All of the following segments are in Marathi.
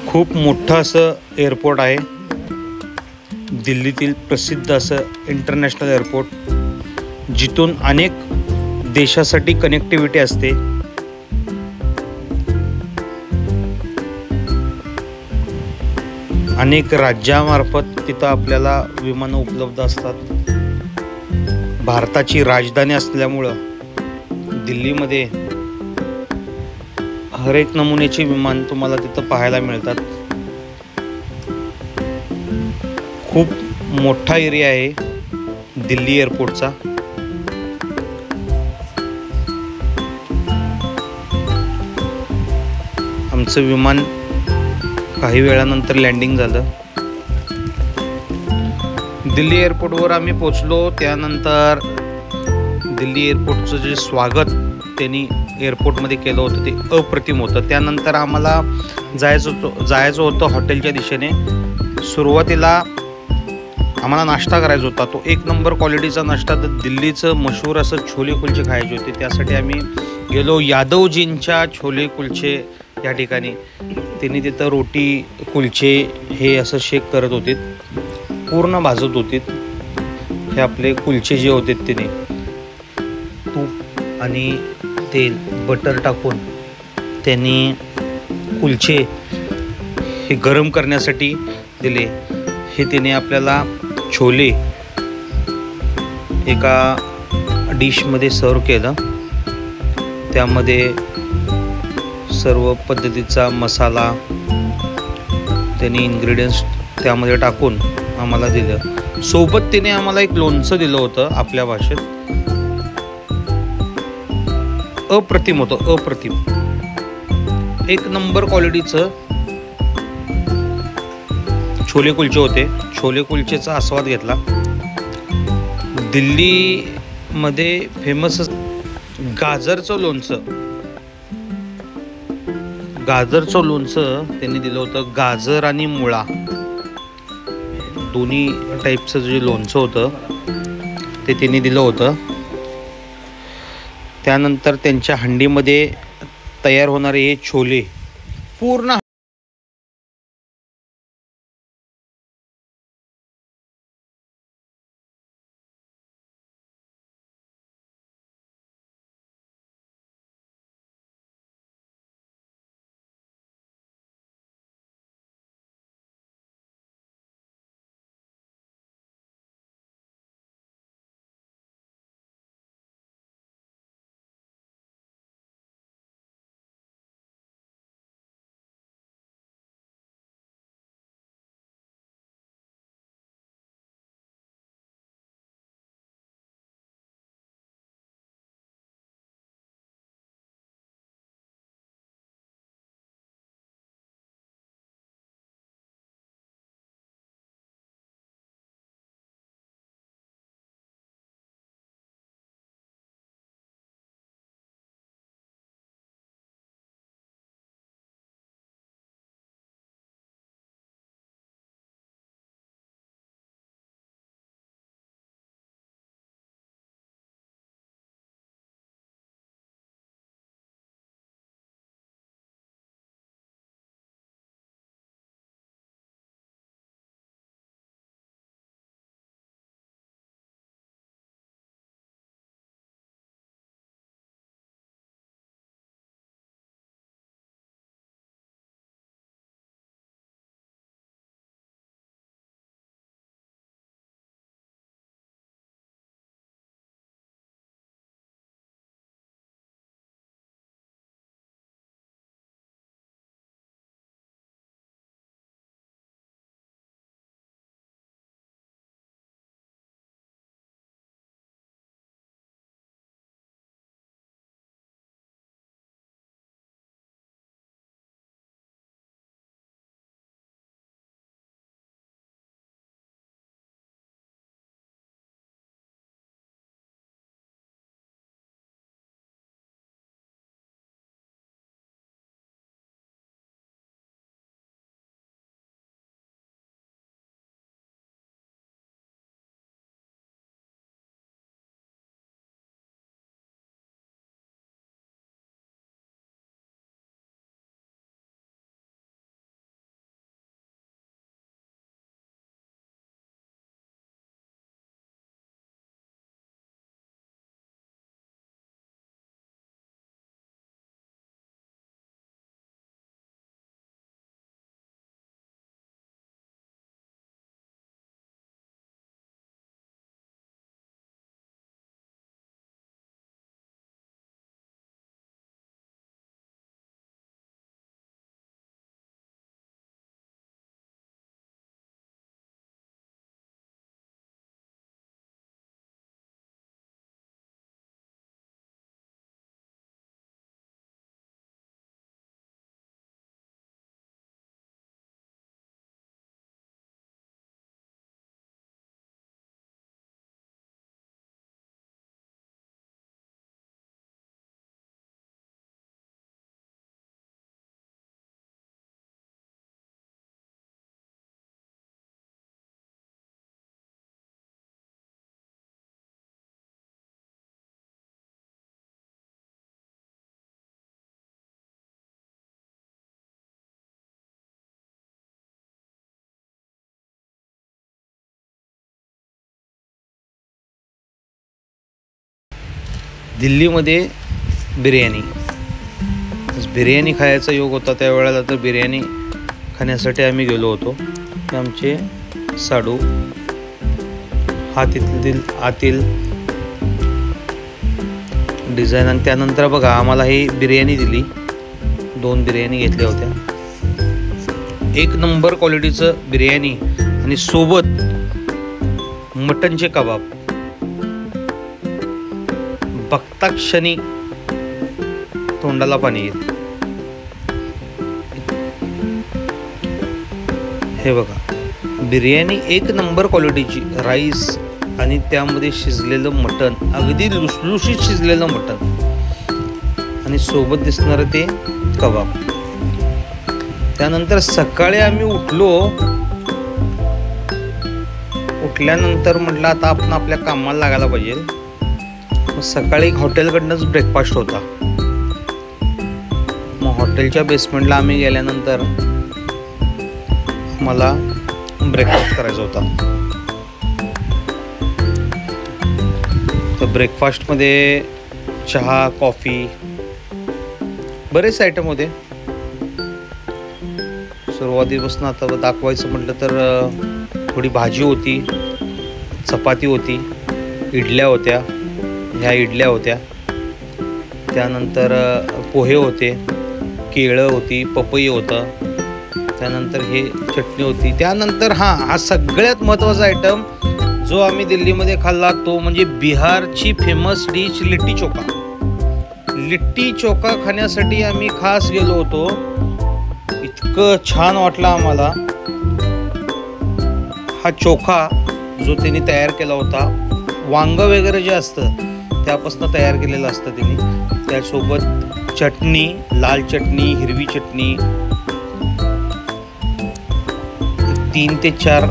खूप मोठं असं एअरपोर्ट आहे. दिल्लीतील प्रसिद्ध असं इंटरनॅशनल एअरपोर्ट, जिथून अनेक देशासाठी कनेक्टिव्हिटी असते. अनेक राज्यामार्फत तिथं आपल्याला विमानं उपलब्ध असतात. भारताची राजधानी असल्यामुळं दिल्लीमध्ये हर एक नमुन्याची विमान तुम्हाला तिथं पाहायला मिळतात. खूप मोठा एरिया आहे दिल्ली एअरपोर्टचा. आमचं विमान काही वेळानंतर लँडिंग झालं. दिल्ली एअरपोर्टवर आम्ही पोचलो. त्यानंतर दिल्ली एअरपोर्टचं जे स्वागत त्यांनी एअरपोर्टमध्ये केलं होतं ते अप्रतिम होतं. त्यानंतर आम्हाला जायचं होतं हॉटेलच्या दिशेने. सुरुवातीला आम्हाला नाश्ता करायचा होता, तो एक नंबर क्वालिटीचा नाश्ता. तर दिल्लीचं मशहूर असं छोले कुलचे खायचे होते. त्यासाठी आम्ही गेलो यादवजींच्या छोले कुलचे या ठिकाणी. त्यांनी तिथं रोटी कुलचे हे असं शेक करत होते, पूर्ण भाजत होते. हे आपले कुलचे जे होते त्याने तूप आणि तेल बटर टाकून त्यांनी कुलचे हे गरम करण्यासाठी दिले. हे त्याने आपल्याला छोले एका डिशमध्ये सर्व केलं. त्यामध्ये सर्व पद्धतीचा मसाला त्यांनी इन्ग्रेडियंट्स त्यामध्ये टाकून आम्हाला दिलं. सोबत त्याने आम्हाला एक लोणचं दिलं होतं आपल्या भाषेत. अप्रतिम होतं, अप्रतिम. एक नंबर क्वालिटीचं छोले कुलचे होते. छोले कुलचेचा आस्वाद घेतला. दिल्लीमध्ये फेमस गाजरचं लोणचं त्यांनी दिलं होतं. गाजर आणि मुळा दोन्ही टाईपचं जे लोणचं होतं ते त्यांनी दिलं होतं. त्यानंतर त्यांच्या हंडीमध्ये तयार होणारे हे छोले पूर्ण दिल्लीमध्ये बिर्याणी खायचा योग होता त्यावेळेला. तर बिर्याणी खाण्यासाठी आम्ही गेलो होतो. ते आमचे साडू हा तिथील आतील डिझाईन. आणि त्यानंतर बघा आम्हाला ही बिर्याणी दिली. 2 बिर्याणी घेतल्या होत्या. 1 नंबर क्वालिटीचं बिर्याणी आणि सोबत मटनचे कबाब. बघता क्षणी तोंडाला पाणी येईल. हे बघा बिर्याणी 1 नंबर क्वालिटीची. राईस आणि त्यामध्ये शिजलेलं मटण, अगदी लुसलुशीत शिजलेलं मटण आणि सोबत दिसणारं ते कबाब. त्यानंतर सकाळी आम्ही उठल्यानंतर म्हटलं आता आपण आपल्या कामाला लागायला पाहिजे. मग सकाळी हॉटेलकडनंच ब्रेकफास्ट होता. मग हॉटेलच्या बेसमेंटला आम्ही गेल्यानंतर मला ब्रेकफास्ट करायचा होता. तर ब्रेकफास्टमध्ये चहा, कॉफी, बरेच आयटम होते. सुरुवातीपासून आता दाखवायचं म्हटलं तर थोडी भाजी होती, चपाती होती, इडल्या होत्या. ह्या इडल्या होत्या. त्यानंतर पोहे होते, केळं होती, पपई होतं. त्यानंतर हे चटणी होती. त्यानंतर हा सगळ्यात महत्त्वाचा आयटम जो आम्ही दिल्लीमध्ये खाल्ला तो म्हणजे बिहारची फेमस डिश लिट्टी चोखा. लिट्टी चोखा खाण्यासाठी आम्ही खास गेलो होतो. इतकं छान वाटलं आम्हाला. हा चोखा जो त्यांनी तयार केला होता, वांग वगैरे जे असतं त्यापासून तयार केलेलं असतं त्यांनी. त्यासोबत चटणी, लाल चटणी, हिरवी चटणी, 3 ते 4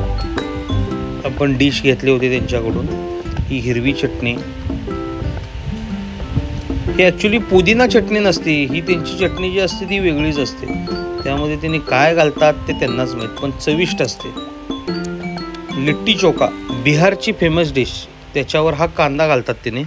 आपण डिश घेतले होते त्यांच्याकडून. ही हिरवी चटणी ही ॲक्च्युली पुदिना चटणी नसते. ही त्यांची चटणी जी असते ती वेगळीच असते. त्यामध्ये त्यांनी काय घालतात ते त्यांनाच माहीत, पण चविष्ट असते. लिट्टी चोखा बिहारची फेमस डिश. त्याच्यावर हा कांदा घालतात त्याने.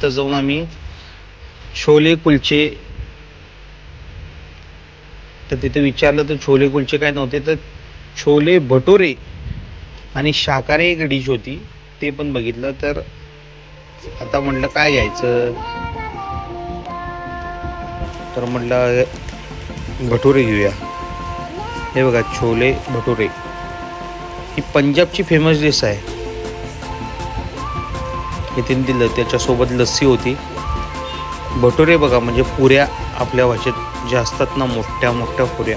तिथं जाऊन आम्ही छोले कुलचे, तर तिथे विचारलं तर छोले कुलचे काय नव्हते, तर छोले भटुरे आणि शाकाहारी एक डिश होती, ते पण बघितलं. तर आता म्हटलं काय घ्यायचं, तर म्हटलं भटुरे घेऊया. हे बघा छोले भटुरे, ही पंजाबची फेमस डिश आहे. हे तिने दिलं, त्याच्यासोबत लस्सी होती. भटुरे बघा म्हणजे पुऱ्या आपल्या भाषेत ज्या असतात ना, मोठ्या मोठ्या पुऱ्या,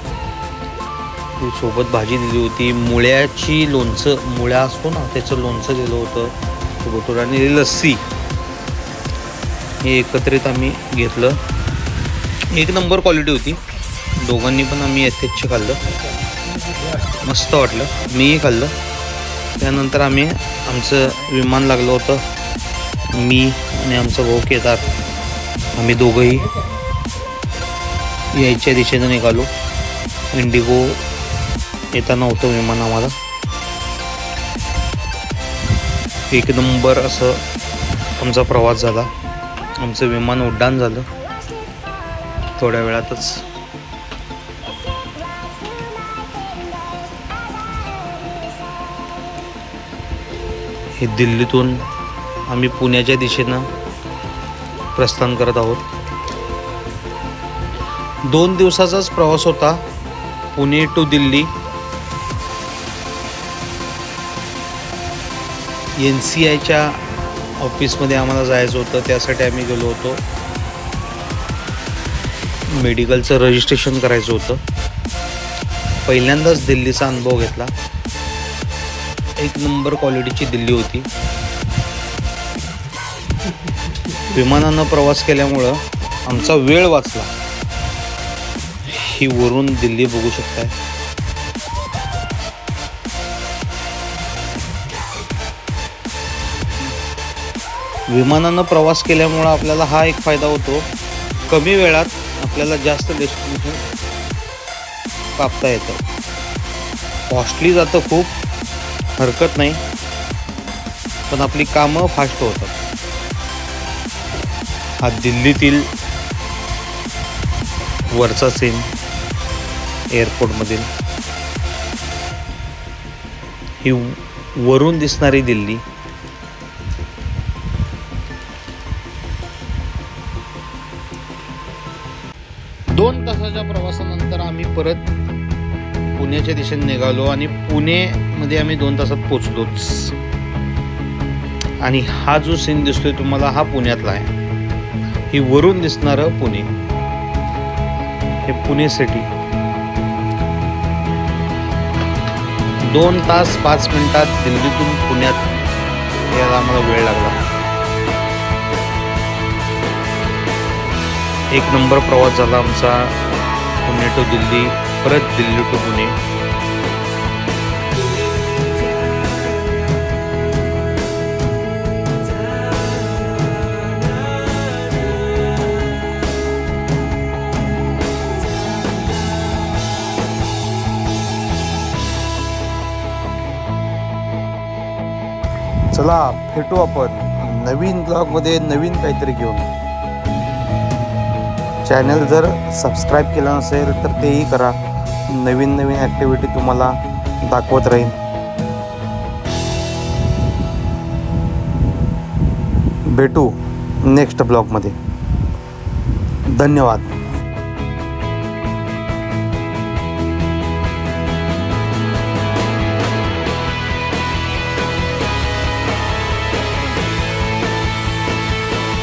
सोबत भाजी दिली होती. मुळ्याची लोणचं, मुळा असतो ना त्याचं लोणचं दिलं होतं भटुरा, आणि लस्सी, हे एकत्रित आम्ही घेतलं. एक नंबर क्वालिटी होती. दोघांनी पण आम्ही यथेच्छ खाल्लं, मस्त वाटलं, मीही खाल्लं. त्यानंतर आम्ही आमचं विमान लागलं होतं, मी आणि आमचा भाऊ केदार, आम्ही दोघंही यायच्या दिशेनं निघालो. इंडिगो येता नव्हतं विमान आम्हाला. एक नंबर असं आमचा प्रवास झाला. आमचं विमान उड्डाण झालं थोड्या वेळातच. हे दिल्लीतून आम्ही पुण्याच्या दिशेनं प्रस्थान करत आहोत. 2 दिवसाचाच प्रवास होता, पुणे टू दिल्ली. NCIच्या ऑफिसमध्ये आम्हाला जायचं होतं, त्यासाठी आम्ही गेलो होतो. मेडिकलचं रजिस्ट्रेशन करायचं होतं. पहिल्यांदाच दिल्लीचा अनुभव घेतला. एक नंबर क्वालिटीची दिल्ली होती. विमानानं प्रवास केल्यामुळं आमचा वेळ वाचला. ही वरून दिल्ली बघू शकताय. विमानानं प्रवास केल्यामुळं आपल्याला हा एक फायदा होतो, कमी वेळात आपल्याला जास्त डेस्टिनेशन कापता येतं. कॉस्टली जातं खूप, हरकत नाही, पण आपली कामं फास्ट होतात. हा दिल्लीतील वरचा सीन एअरपोर्टमधील, ही वरून दिसणारी दिल्ली. दोन तासाच्या प्रवासानंतर आम्ही परत पुण्याच्या दिशेने निघालो आणि पुणेमध्ये आम्ही 2 तासात पोचलोच. आणि हा जो सीन दिसतोय तुम्हाला, हा पुण्यातला आहे. ही वरून दिसणारं पुणे, हे पुणे सिटी. 2 तास 5 मिनिटात दिल्लीतून पुण्यात यायला आम्हाला वेळ लागला. एक नंबर प्रवास झाला आमचा, पुणे टू दिल्ली, परत दिल्ली टू पुणे. चला भेटू आपण नवीन ब्लॉगमध्ये, नवीन काहीतरी घेऊन. चॅनल जर सबस्क्राईब केलं नसेल तर तेही करा. नवीन नवीन ॲक्टिव्हिटी तुम्हाला दाखवत राहीन. भेटू नेक्स्ट ब्लॉगमध्ये. धन्यवाद.